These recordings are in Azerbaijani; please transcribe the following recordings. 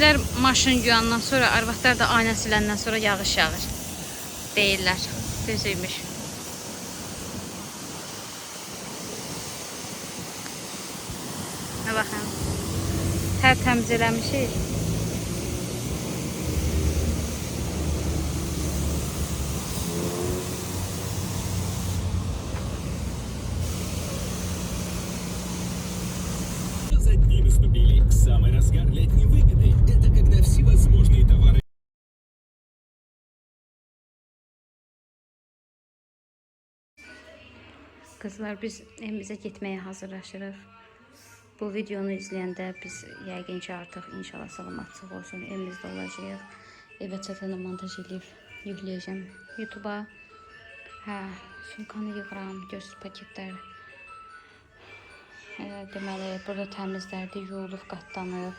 Kişilər maşın yuyandan sonra, arvadlar da ayna siləndən sonra yağış yağır deyirlər. Düzüymüş. Baxın. Tərtəmiz eləmişik. Дни наступили. Самый разгар летней выгоды. Это когда всевозможные товары. Kızlar, biz evimizə getməyə hazırlaşırıq. Bu videonu izləyəndə biz yəqin ki artıq inşallah salamatçılıq olsun evimizdə olacağıq. Evə çatana montaj edib yükləyəcəm YouTube'a. Hə, sumkanı yığıram, göz paketlər. Deməli, burada təmizlərdir, yuyulub, qatlanıb.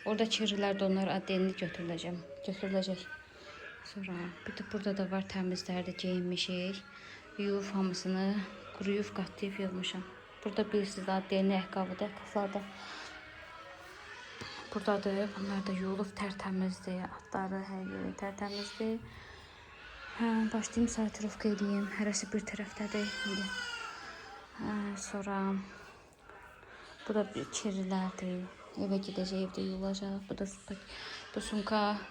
Orada kirrilər də onlar addenini götürüləcək. Sonra bir də burada da var təmizlərdir, geyinmişik. Yuyub hamısını quruyub, qatlayıb yığmışam. Burada bilirsiniz, addenini əhqabıdır, qızlarda. Buradadır, bunlar da yuyulub, tərtəmizdir. Atları, hər yeri tərtəmizdir. Başlayayım, sortirovka edeyim. Hərəsi bir tərəfdədir. Sonra bu da kirrilərdir. Evə gedəcək, evdə yuyulacaq. Bu da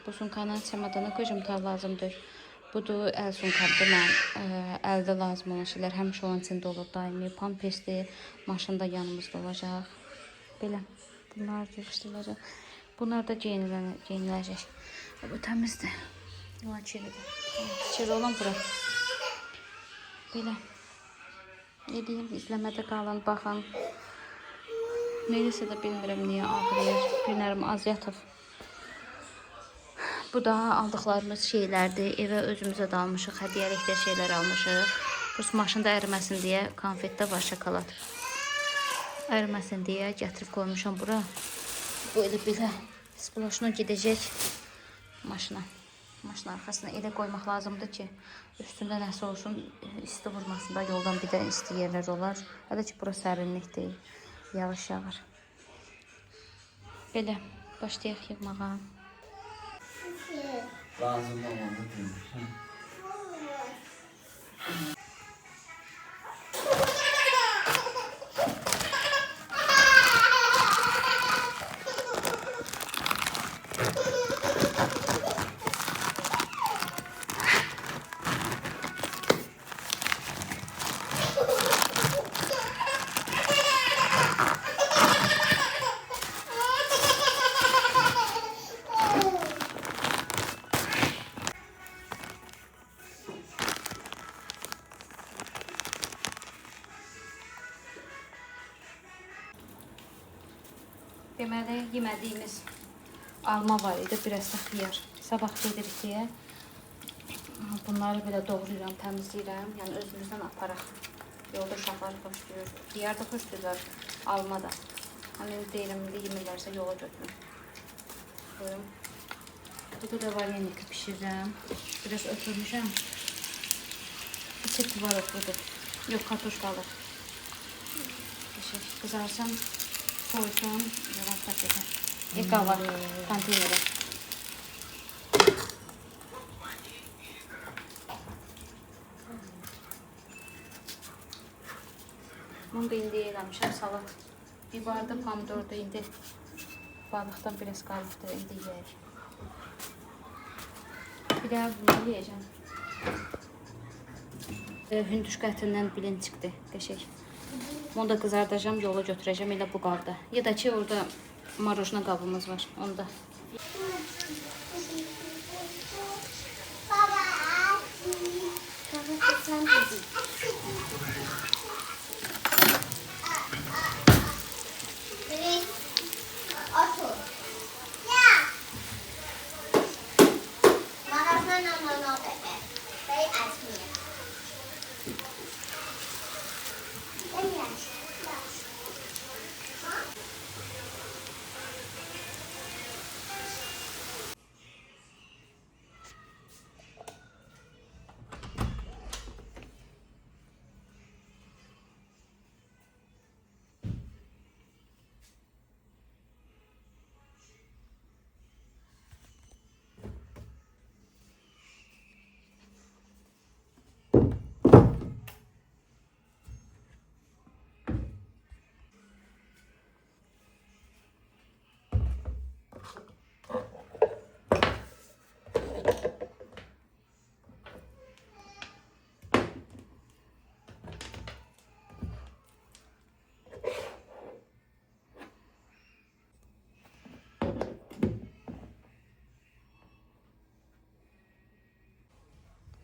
bu sumkanın çamadana qoyacam, lazımdır. Budur, əl sumkamdır. Mən əldə lazım olan şeylər həmişə olan içində olur daimi. Pampesdir, maşında yanımızda olacaq. Belə, bunlar yığışdırılacaq. Bunlar da geyiniləcək. Bu təmizdir. Yola kirlidir. Kirli olan bura. Belə. Edeyim, izləmədə qalın, baxın. Neysə də bilmirəm niyə ağrıyır. Günlərim az yatıb. Bu da aldıqlarımız şeylərdir. Evə özümüzə də almışıq. Hədiyyəlikdə şeylər almışıq. Burası maşında əriməsin deyə konfetdə var, şokolad. Əriməsin deyə gətirib koymuşam bura. Belə sploşuna gedəcək maşına. Maşın arxasına elə qoymaq lazımdır ki, üstündə nəsə olsun, isti vurmasın da, yoldan bir də isti yerlər olar. Hələ ki, bura sərinlikdir, yağış yağır. Belə, başlayaq yığmağa. Lazım olanda duymuş. Deməli, yemədiyimiz alma var idi, biraz da xiyar. Sabah gedirik deyə bunları belə doğrayıram, təmizləyirəm. Yəni özümüzdən aparaq. Yolda uşaqlar xoşlayır. Xiyar da xoşlayırlar, alma da. Hani deyirəm, yemirlərsə yola götürün. Buyurun. Burada da varyaniki pişirirəm. Biraz ötürmüşəm. İçək var budur. Yox, kartoşkalı. Qızarsam koysun, yavaş pakete. Eka var, konteynere. Bunu da indi eləmişəm, salat. Bir barda pomidor da indi. Balıqdan biraz qalıqdır, indi yiyək. Bir də bunu yiyəcəm. Hündüşka ətindən bilin çıxdı, qəşək. Onu da kızardacağım, yola götüreceğim elə bu qabda. Ya da ki orada marojna qabımız var, onda.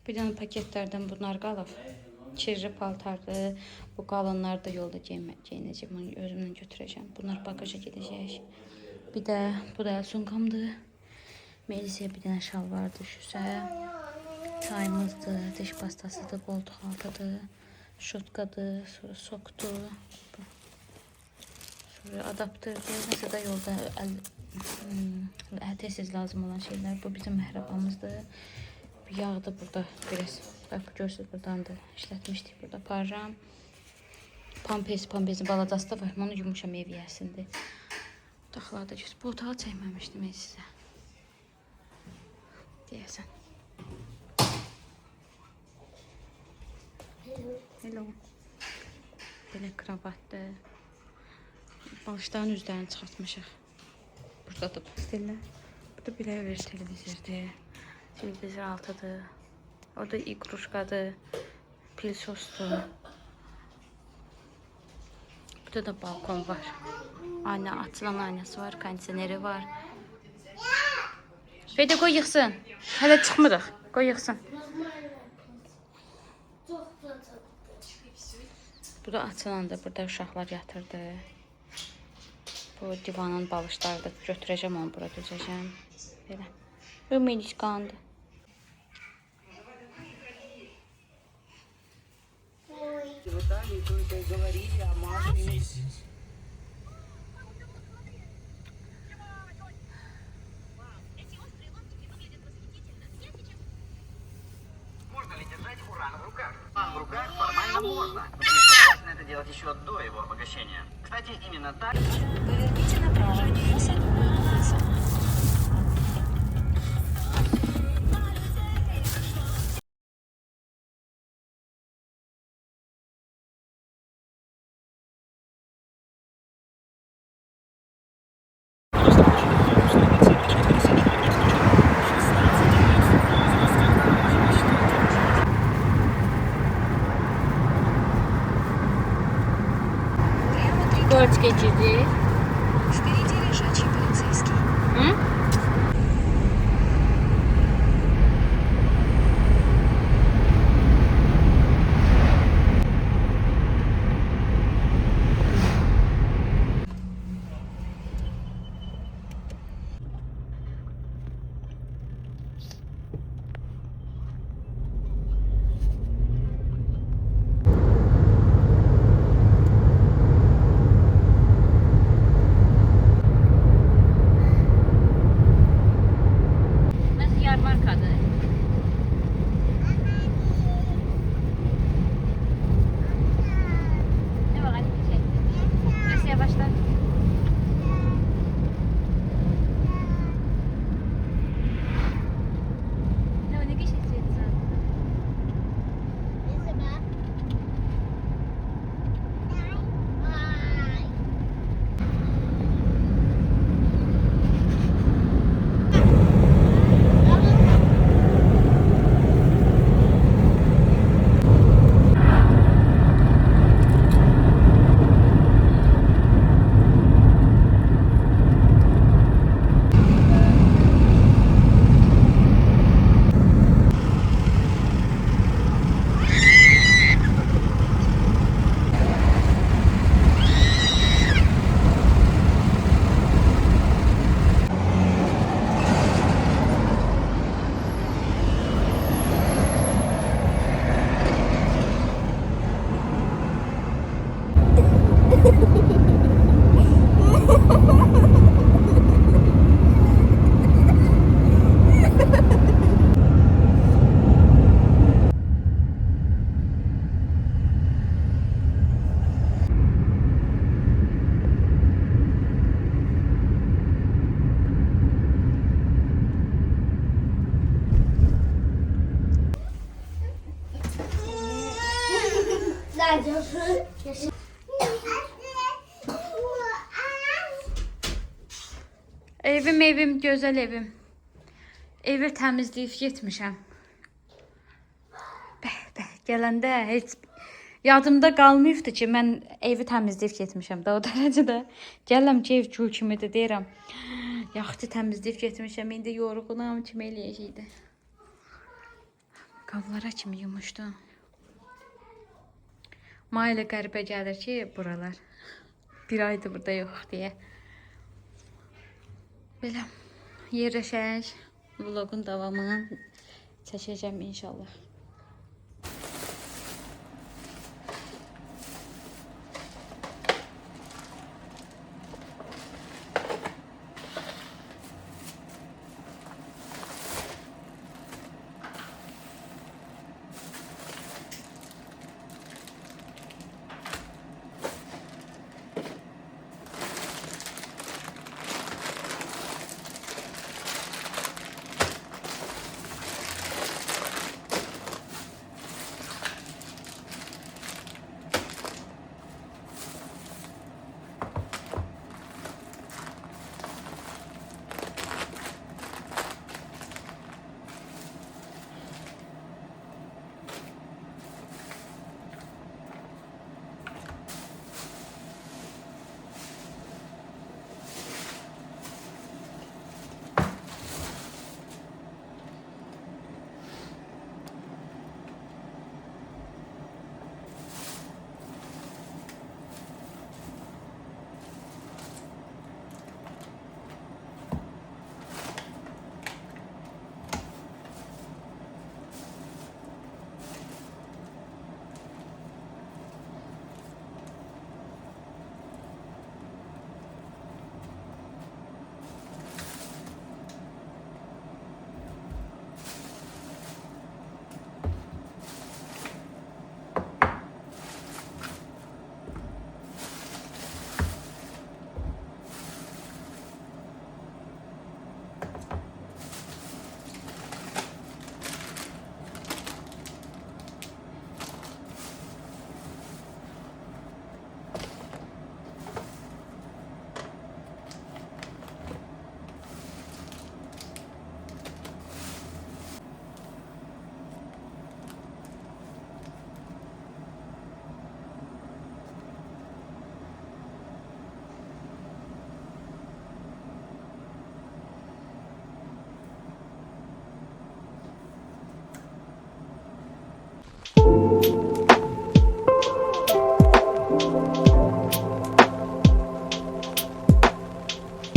Bir dənə paketlərdən bunlar qalıb. Kirli paltardır. Bu qalanları da yolda geyinəcəm. Onu özümlə götürəcəm. Bunlar bagaja gedəcək. Bir də bu da sumkamdır. Melisa'ya bir dənə şal vardı şüsə. Çayımızdır, diş pastasıdır, qoltuq altıdır, şotkadır, sonra sokdur. Sonra adaptördir. Nəsə də yolda tez lazım olan şeyler. Bu bizim məhrəbamızdır. Yağ da burada biraz. Bak görürsünüz buradan da işlətmişdik. Burada parram. Pampesin balacası da var. Onu yumuşam eviyyəsindir. Otaqlarda göz. Bu otağı çəkməmişdim mən sizə. Deyəsən. Hello. Belə kravatdır. Balışların üzlərini çıxartmışıq. Burada da pastellər. Burada belə bir televizordur. Televizor altıdır. Orada ikruşkadır. Pil sosdur. Burada da balkon var. Ayna, açılan aynası var. Kondisioneri var. Feydə qoy yıxsın. Hələ çıxmırıq. Qoy yıxsın. Bu da açılandır. Burada uşaqlar yatırdı. Bu divanın balışlarıdır. Götürəcəm onu bura düzəcəm. Belə. Bu miniskandır. Можно ли держать уран в руках? Уран в руках формально можно, потому что желательно это делать еще до его обогащения. Кстати, именно так... Поверните направо. Последовую улицу. Город geçirdi. Впереди лежачий полицейский. Hı? Nasıl yarmarkadır? Ne bak hadi bir şey. Nasıl yavaşlar? Ne geçeceksin sen? Evim gözəl evim. Evi təmizləyib getmişəm. Bəh, gələndə heç yadımda qalmayıbdı ki, mən evi təmizləyib getmişəm də o dərəcədə. Gələm ki, ev gül kimidir deyirəm. Yaxşı təmizləyib getmişəm. İndi yorğunam, kim eləyəcəkdi. Qablara kimi yumuşdu. Mayla qəribə gəlir ki, buralar. Bir aydır burada yox deyə. Belə yerləşək. Vlogun davamını çəkəcəm inşallah.